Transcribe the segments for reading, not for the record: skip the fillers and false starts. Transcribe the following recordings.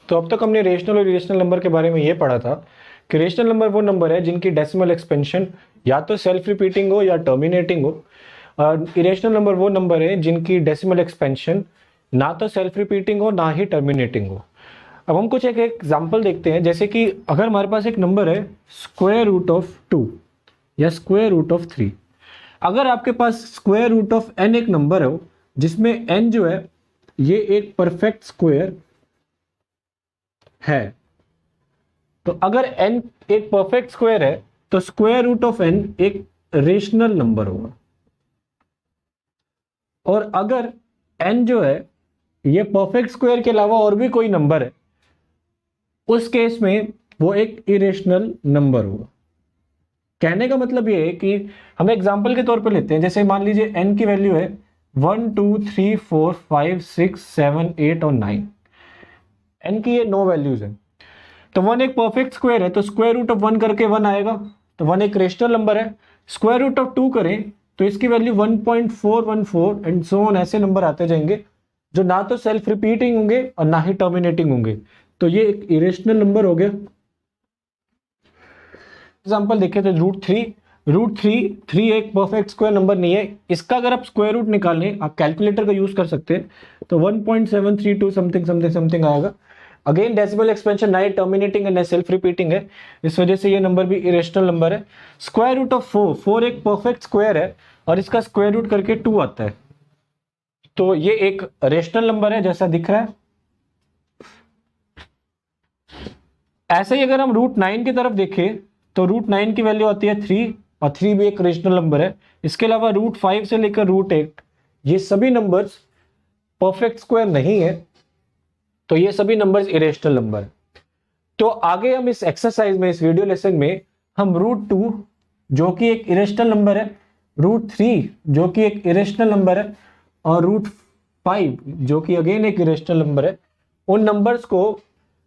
तो अब तक हमने रेशनल और इरेशनल नंबर के बारे में ये पढ़ा था कि रेशनल नंबर वो नंबर है जिनकी डेसिमल एक्सपेंशन या तो सेल्फ रिपीटिंग हो या टर्मिनेटिंग हो, और इरेशनल नंबर वो नंबर है जिनकी डेसिमल एक्सपेंशन ना तो सेल्फ रिपीटिंग हो ना ही टर्मिनेटिंग हो। अब हम कुछ एक एग्जांपल देखते हैं, जैसे कि अगर हमारे पास एक नंबर है स्क्वायर रूट ऑफ 2 या स्क्वायर रूट ऑफ 3। अगर आपके पास स्क्वायर रूट ऑफ n एक नंबर हो जिसमें n जो है ये एक परफेक्ट स्क्वायर है, तो अगर n एक परफेक्ट स्क्वायर है तो स्क्वायर रूट ऑफ n एक रेशनल नंबर होगा। और अगर n जो है ये परफेक्ट स्क्वायर के अलावा और भी कोई नंबर है, उस केस में वो एक इरेशनल नंबर होगा। कहने का मतलब ये है कि हम एग्जांपल के तौर पे लेते हैं, जैसे मान लीजिए n की वैल्यू है 1 2 3 4 5 6 7 8 और 9। n की ये 9 वैल्यूज हैं, तो 1 एक परफेक्ट स्क्वायर है तो स्क्वायर रूट ऑफ 1 करके 1 आएगा, तो 1 एक रेशनल नंबर है। स्क्वायर रूट ऑफ 2 करें तो इसकी वैल्यू 1.414 एंड सो ऑन, ऐसे नंबर आते जाएंगे जो ना तो सेल्फ रिपीटिंग होंगे और ना ही टर्मिनेटिंग होंगे, तो ये एक इरेशनल नंबर हो गया। एग्जांपल देखें तो रूट थ्री एक परफेक्ट स्क्वायर नंबर नहीं है। इसका अगर आप स्क्वायर रूट निकालें, आप कैलकुलेटर का यूज कर सकते हैं, तो 1.732 समथिंग समथिंग समथिंग आएगा। अगेन डेसिमल एक्सपेंशन ना टर्मिनेटिंग है ना सेल्फ रिपीटिंग है, इस वजह से ये नंबर भी इरेशनल नंबर है। स्क्वायर रूट ऑफ 4 एक परफेक्ट स्क्वायर है और इसका स्क्वायर रूट करके 2 आता है, तो ये एक रेशनल नंबर है जैसा दिख रहा है। ऐसे ही अगर हम रूट 9 की तरफ देखें तो रूट 9 की वैल्यू आती है 3 और 3 भी एक रेशनल नंबर है। इसके अलावा रूट 5 से लेकर रूट 8 ये सभी नंबर्स परफेक्ट स्क्वायर नहीं है, तो ये सभी नंबर्स इरेशनल नंबर है। तो आगे हम इस एक्सरसाइज में, इस वीडियो लेसन में हम रूट 2 जो कि एक इरेशनल नंबर है, रूट 3 जो कि एक इरेशनल नंबर है और रूट 5 जो कि अगेन एक इरेशनल नंबर है, उन नंबर्स को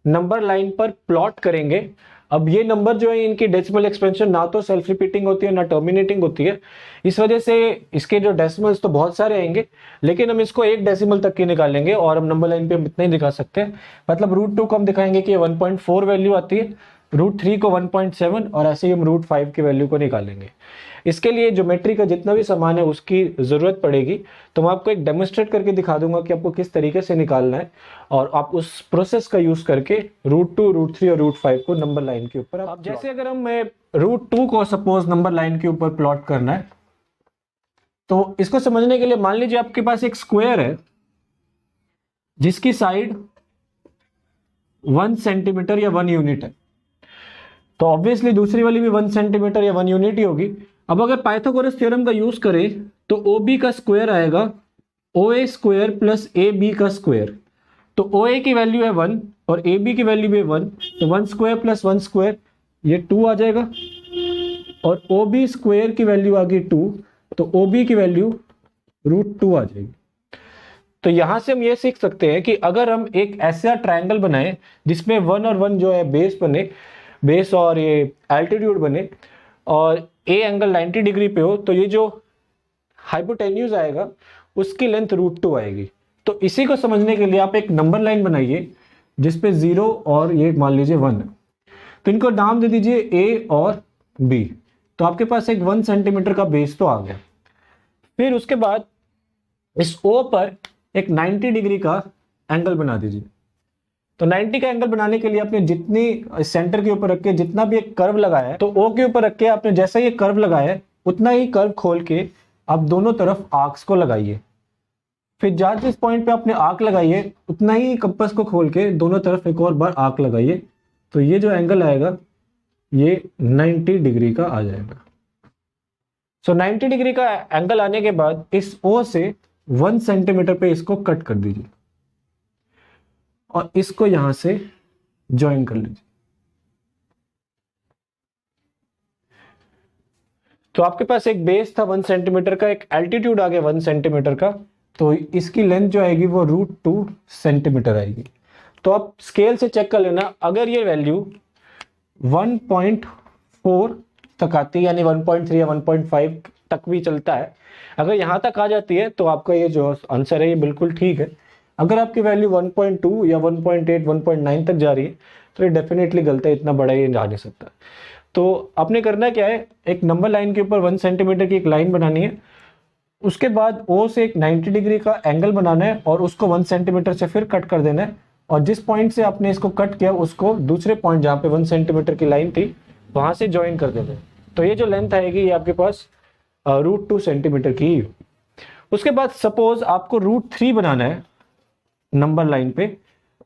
नंबर लाइन पर प्लॉट करेंगे। अब ये नंबर जो है इनकी डेसिमल एक्सपेंशन ना तो सेल्फ रिपीटिंग होती है ना टर्मिनेटिंग होती है, इस वजह से इसके जो डेसिमल्स तो बहुत सारे आएंगे, लेकिन हम इसको एक डेसिमल तक की निकालेंगे और हम नंबर लाइन पे इतना ही दिखा सकते हैं। मतलब रूट 2 को हम दिखाएंगे कि 1.4 वैल्यू आती है, रूट 3 को 1.7 और ऐसे ही हम रूट 5 की वैल्यू को निकालेंगे। इसके लिए ज्योमेट्री का जितना भी सामान है उसकी जरूरत पड़ेगी, तो मैं आपको एक डेमोन्स्ट्रेट करके दिखा दूंगा कि आपको किस तरीके से निकालना है, और आप उस प्रोसेस का यूज करके रूट 2, रूट 3 और रूट 5 को नंबर लाइन के ऊपर आप जैसे अगर हम रूट 2 को सपोज नंबर लाइन के ऊपर प्लॉट करना है, तो इसको समझने के लिए मान लीजिए आपके पास एक स्क्वायर है जिसकी साइड 1 सेंटीमीटर या 1 यूनिट है, तो ऑब्वियसली दूसरी वाली भी 1 सेंटीमीटर या 1 यूनिट ही होगी। अब अगर पाइथागोरस थ्योरम का यूज करें तो OB का स्क्वायर आएगा OA स्क्वायर प्लस AB का स्क्वायर, तो OA की वैल्यू है 1 और AB की वैल्यू भी 1, तो 1 स्क्वायर प्लस 1 स्क्वायर ये 2 आ जाएगा, और OB स्क्वायर की वैल्यू आ गई 2, तो OB की वैल्यू रूट 2 आ जाएगी। तो यहां से हम ये सीख सकते हैं कि अगर हम एक ऐसा ट्रायंगल बनाए जिसमें 1 और 1 जो है बेस बने, बेस और ये एल्टीट्यूड बने, और ए एंगल 90 डिग्री पे हो, तो ये जो हाइपोटेन्यूज आएगा उसकी लेंथ रूट 2 आएगी। तो इसी को समझने के लिए आप एक नंबर लाइन बनाइए जिसपे 0 और ये मान लीजिए 1 है, तो इनको नाम दे दीजिए ए और बी, तो आपके पास एक 1 सेंटीमीटर का बेस तो आ गया। फिर उसके बाद इस O पर एक 90 डिग्री का एंगल बना दीजिए। तो 90 का एंगल बनाने के लिए आपने जितनी सेंटर के ऊपर रख के जितना भी एक कर्व लगाया है, तो O के ऊपर रख के आपने जैसा ये कर्व लगाया है उतना ही कर्व खोल के आप दोनों तरफ आर्क्स को लगाइए। फिर जहां जिस पॉइंट पे आपने आर्क लगाई है उतना ही कंपास को खोल के दोनों तरफ एक और बार आर्क लगाइए, तो ये जो एंगल आएगा ये 90 डिग्री का आ जाएगा। सो 90 डिग्री का एंगल आने के बाद इस O से 1 सेंटीमीटर पे इसको कट कर दीजिए और इसको यहां से ज्वाइन कर लीजिए। तो आपके पास एक बेस था 1 सेंटीमीटर का, एक एल्टीट्यूड आ गया 1 सेंटीमीटर का, तो इसकी लेंथ जो आएगी वो रूट 2 सेंटीमीटर आएगी। तो आप स्केल से चेक कर लेना, अगर ये वैल्यू 1.4 तक आती है, यानी 1.3 या 1.5 तक भी चलता है, अगर यहां तक आ जाती है तो आपका ये जो आंसर है ये बिल्कुल ठीक है। अगर आपकी वैल्यू 1.2 या 1.8 1.9 तक जा रही है तो ये डेफिनेटली गलत है, इतना बड़ा ये जा नहीं सकता। तो आपने करना क्या है, एक नंबर लाइन के ऊपर 1 सेंटीमीटर की एक लाइन बनानी है, उसके बाद ओ से एक 90 डिग्री का एंगल बनाना है और उसको 1 सेंटीमीटर से फिर कट कर देना है, और जिस पॉइंट से आपने इसको कट किया उसको दूसरे पॉइंट जहाँ पे 1 सेंटीमीटर की लाइन थी वहां से ज्वाइन कर देना है। तो ये जो लेंथ आएगी ये आपके पास √2 सेंटीमीटर की। उसके बाद सपोज आपको √3 बनाना है नंबर लाइन पे,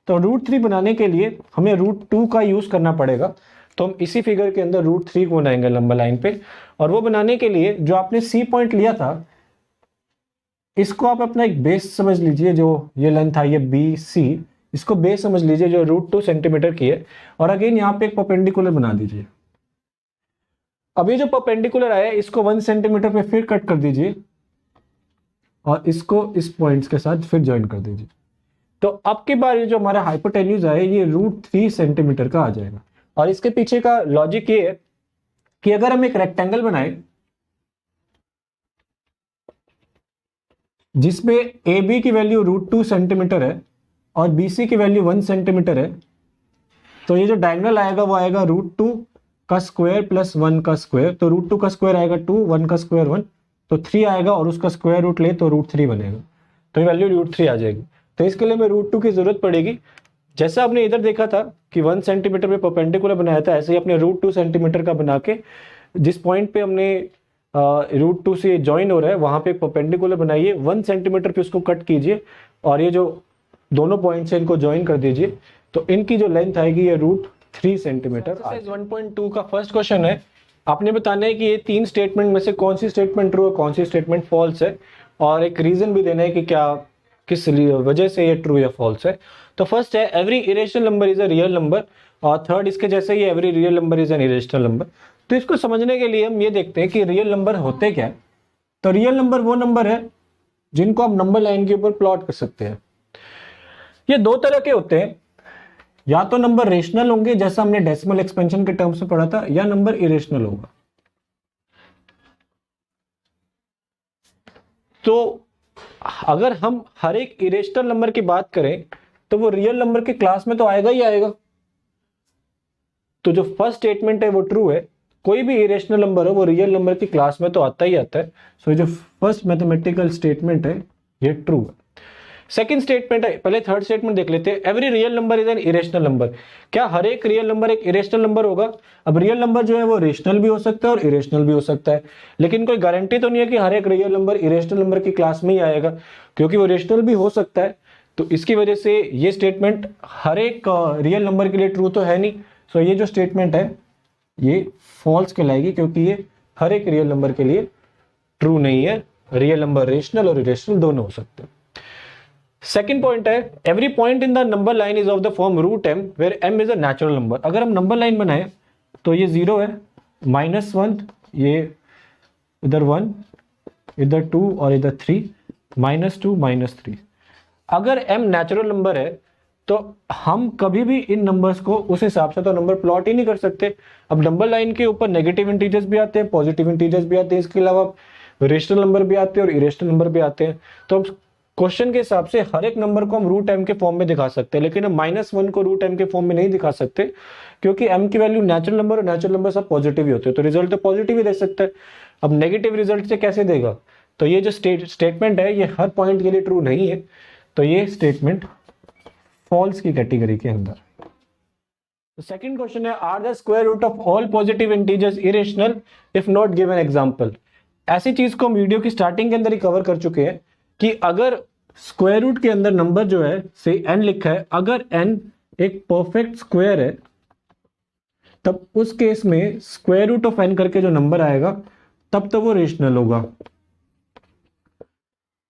तो √3 बनाने के लिए हमें √2 का यूज करना पड़ेगा। तो हम इसी फिगर के अंदर √3 को बनाएंगे नंबर लाइन पे, और वो बनाने के लिए जो आपने सी पॉइंट लिया था इसको आप अपना एक बेस समझ लीजिए, जो ये लेंथ आई है BC, इसको बेस समझ लीजिए जो √2 सेंटीमीटर की है, और अगेन यहाँ पे एक परपेंडिकुलर बना दीजिए। अब ये जो परपेंडिकुलर आया इसको 1 सेंटीमीटर पे फिर कट कर दीजिए और इसको इस पॉइंट्स के साथ फिर ज्वाइन कर दीजिए। तो अब की बार ये जो हमारा हाइपोटेन्यूज है ये √3 सेंटीमीटर का आ जाएगा। और इसके पीछे का लॉजिक ये है कि अगर हम एक रेक्टेंगल बनाए जिसमें AB की वैल्यू √2 सेंटीमीटर है और BC की वैल्यू 1 सेंटीमीटर है, तो ये जो डायगोनल आएगा वो आएगा √2 का स्क्वायर प्लस 1 का स्क्वायर। तो √2 का स्क्वायर आएगा 2, 1 का स्क्वायर 1, तो 3 आएगा, और उसका स्क्वायर रूट ले तो √3 बनेगा, तो ये वैल्यू √3 आ जाएगी। तो इसके लिए हमें √2 की जरूरत पड़ेगी। जैसा आपने इधर देखा था कि 1 सेंटीमीटर पे परपेंडिकुलर बनाया था, ऐसे ही अपने √2 सेंटीमीटर का बना के जिस पॉइंट पे हमने √2 से ज्वाइन हो रहा है वहां पे परपेंडिकुलर बनाइए, 1 सेंटीमीटर पे उसको कट कीजिए और ये जो दोनों पॉइंट्स हैं इनको ज्वाइन कर दीजिए, तो इनकी जो लेंथ आएगी ये √3 सेंटीमीटर। 1.2 का फर्स्ट क्वेश्चन है, आपने बताना है कि ये 3 स्टेटमेंट में से कौन सी स्टेटमेंट ट्रू है कौन सी स्टेटमेंट फॉल्स है, और एक रीजन भी देना है कि क्या किस वजह से ये ट्रू या फॉल्स है। तो फर्स्ट है every irrational number is a real number, और थर्ड इसके जैसे ही every real number is an irrational number. तो इसको समझने के लिए हम ये देखते हैं कि रियल नंबर होते क्या है। तो रियल नंबर वो नंबर है जिनको आप नंबर लाइन के ऊपर प्लॉट कर सकते हैं। ये दो तरह के होते हैं, या तो नंबर रेशनल होंगे जैसा हमने डेसिमल एक्सपेंशन के टर्म्स में पढ़ा था, या नंबर इरेशनल होगा। तो अगर हम हर एक इरेशनल नंबर की बात करें तो वो रियल नंबर के क्लास में तो आएगा ही आएगा। तो जो फर्स्ट स्टेटमेंट है वो ट्रू है, कोई भी इरेशनल नंबर हो वो रियल नंबर की क्लास में तो आता ही आता है। सो जो फर्स्ट मैथमेटिकल स्टेटमेंट है ये ट्रू है। सेकंड स्टेटमेंट है, पहले थर्ड स्टेटमेंट देख लेते हैं। Every real number is an irrational number, क्या हर एक रियल नंबर एक इरेशनल नंबर होगा? अब रियल नंबर जो है वो रेशनल भी हो सकता है और इरेशनल भी हो सकता है, लेकिन कोई गारंटी तो नहीं है कि हर एक रियल नंबर इरेशनल नंबर की क्लास में ही आएगा, क्योंकि वो रेशनल भी हो सकता है। तो इसकी वजह से ये स्टेटमेंट हर एक रियल नंबर के लिए ट्रू तो है नहीं। सो ये जो स्टेटमेंट है ये फॉल्स कहलाएगी, क्योंकि ये हर एक रियल नंबर के लिए ट्रू नहीं है। रियल नंबर रेशनल और इरेशनल दोनों हो सकते हैं। सेकेंड पॉइंट है every point in the number line is of the form √m where m is a natural number. अगर हम नंबर लाइन बनाए तो ये 0 है, -1, ये इधर 1, इधर 2 और इधर 3, -2 -3। अगर m नेचुरल नंबर है तो हम कभी भी इन नंबर्स को उस हिसाब से तो नंबर प्लॉट ही नहीं कर सकते। अब नंबर लाइन के ऊपर नेगेटिव इंटीजर्स भी आते हैं, पॉजिटिव इंटीजर्स भी आते हैं, इसके अलावा रेशनल नंबर भी आते हैं और इरेशनल नंबर भी आते हैं। तो हम क्वेश्चन के हिसाब से हर एक नंबर को हम √m के फॉर्म में दिखा सकते हैं, लेकिन हम -1 को √m के फॉर्म में नहीं दिखा सकते, क्योंकि m की वैल्यू नेचुरल नंबर और नेचुरल नंबर सब पॉजिटिव ही होते हैं, तो रिजल्ट तो पॉजिटिव ही दे सकता है। अब नेगेटिव रिजल्ट से कैसे देगा? तो ये जो स्टेटमेंट है ये हर पॉइंट के लिए ट्रू नहीं है, तो ये स्टेटमेंट फॉल्स की कैटेगरी के अंदर। सेकंड क्वेश्चन है are the square root of all positive integers irrational if not given example. ऐसी चीज को हम वीडियो की स्टार्टिंग के अंदर ही कवर कर चुके हैं कि अगर स्क्वायर रूट के अंदर नंबर जो है से n लिखा है, अगर n एक परफेक्ट स्क्वायर है तब उस केस में स्क्वायर रूट ऑफ n करके जो नंबर आएगा तब तो वो रेशनल होगा,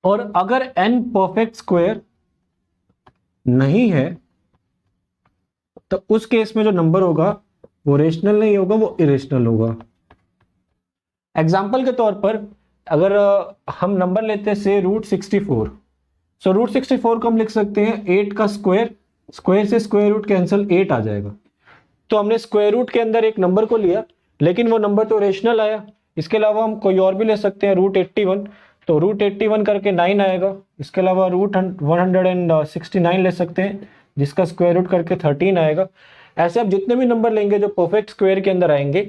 और अगर n परफेक्ट स्क्वायर नहीं है तो उस केस में जो नंबर होगा वो रेशनल नहीं होगा, वो इरेशनल होगा। एग्जाम्पल के तौर पर अगर हम नंबर लेते हैं से √64, सो √64 को हम लिख सकते हैं 8 का स्क्वायर, स्क्वायर से स्क्वायर रूट कैंसिल 8 आ जाएगा। तो हमने स्क्वायर रूट के अंदर एक नंबर को लिया, लेकिन वो नंबर तो रेशनल आया। इसके अलावा हम कोई और भी ले सकते हैं √81, तो रूट 81 करके 9 आएगा। इसके अलावा रूट 169 ले सकते हैं जिसका स्क्वायर रूट करके 13 आएगा। ऐसे आप जितने भी नंबर लेंगे जो परफेक्ट स्क्वायर के अंदर आएंगे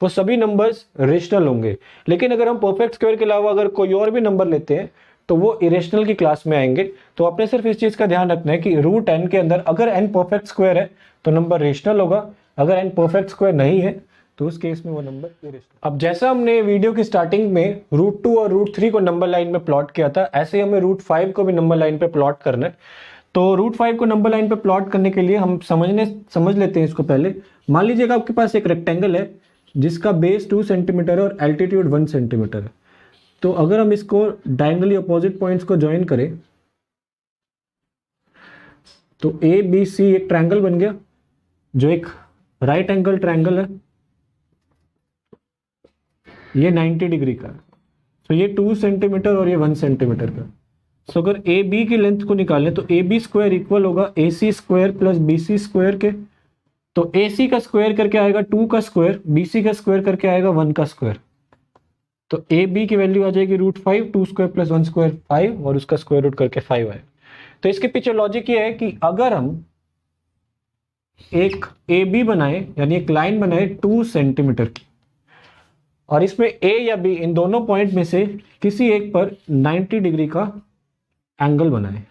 वो सभी नंबर्स रेशनल होंगे। लेकिन अगर हम परफेक्ट स्क्वायर के अलावा अगर कोई और भी नंबर लेते हैं तो वो इरेशनल की क्लास में आएंगे। तो आपने सिर्फ इस चीज का ध्यान रखना है कि रूट n के अंदर अगर n परफेक्ट स्क्वायर है तो नंबर रेशनल होगा, अगर n परफेक्ट स्क्वायर नहीं है तो उस केस में वो नंबर इरेशनल। अब जैसा हमने वीडियो की स्टार्टिंग में रूट 2 और रूट 3 को नंबर लाइन में प्लॉट किया था, ऐसे ही हमें रूट 5 को भी नंबर लाइन पे प्लॉट करना है। तो रूट 5 को नंबर लाइन पे प्लॉट करने के लिए हम समझ लेते हैं इसको पहले। मान लीजिएगा आपके पास एक रेक्टेंगल है जिसका बेस 2 सेंटीमीटर है और एल्टीट्यूड 1 सेंटीमीटर है। तो अगर हम इसको डायगोनली अपोजिट पॉइंट्स को ज्वाइन करें तो ए बी सी एक ट्रायंगल बन गया जो एक राइट एंगल ट्रायंगल है। ये 90 डिग्री का है। तो ये 2 सेंटीमीटर और ये 1 सेंटीमीटर का। सो अगर ए बी की लेंथ को निकालें तो ए बी स्क्वायर इक्वल होगा A C square plus B C square के। तो ए सी का स्क्वायर करके आएगा 2 का स्क्वायर, बी सी का स्क्वायर करके आएगा 1 का स्क्वायर। तो ए बी की वैल्यू आ जाएगी रूट 5, 2 स्क्वायर प्लस 1 स्क्वायर 5 और उसका स्क्वायर रूट करके 5 आएगा। तो इसके पीछे लॉजिक ये है कि अगर हम एक ए बी बनाए यानी एक लाइन बनाए 2 सेंटीमीटर की और इसमें ए या बी इन दोनों पॉइंट में से किसी एक पर 90 डिग्री का एंगल बनाए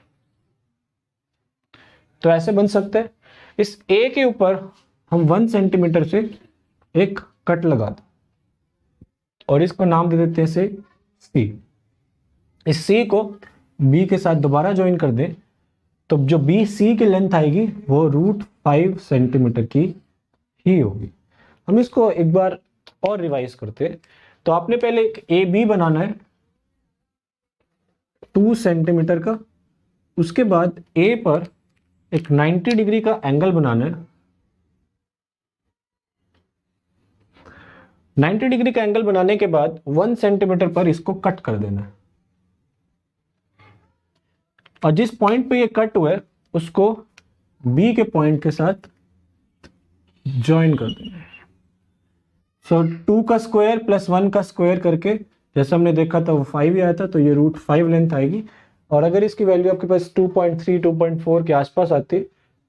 तो ऐसे बन सकता है। इस ए के ऊपर हम 1 सेंटीमीटर से एक कट लगा दें और इसको नाम दे देते हैं से सी। इस सी को बी के साथ दोबारा ज्वाइन कर दें तो जो बी सी की लेंथ आएगी वो रूट 5 सेंटीमीटर की ही होगी। हम इसको एक बार और रिवाइज करते हैं। तो आपने पहले एक ए बी बनाना है 2 सेंटीमीटर का, उसके बाद ए पर एक 90 डिग्री का एंगल बनाना है। 90 डिग्री का एंगल बनाने के बाद 1 सेंटीमीटर पर इसको कट कर देना है और जिस पॉइंट पे ये कट हुआ है उसको बी के पॉइंट के साथ ज्वाइन कर देना है। सो 2 का स्क्वायर प्लस 1 का स्क्वायर करके जैसा हमने देखा था वो 5 ही आया था, तो ये रूट 5 लेंथ आएगी। और अगर इसकी वैल्यू आपके पास 2.3 2.4 के आसपास आती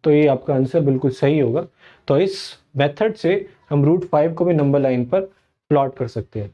तो ये आपका आंसर बिल्कुल सही होगा। तो इस मेथड से हम रूट 5 को भी नंबर लाइन पर प्लॉट कर सकते हैं।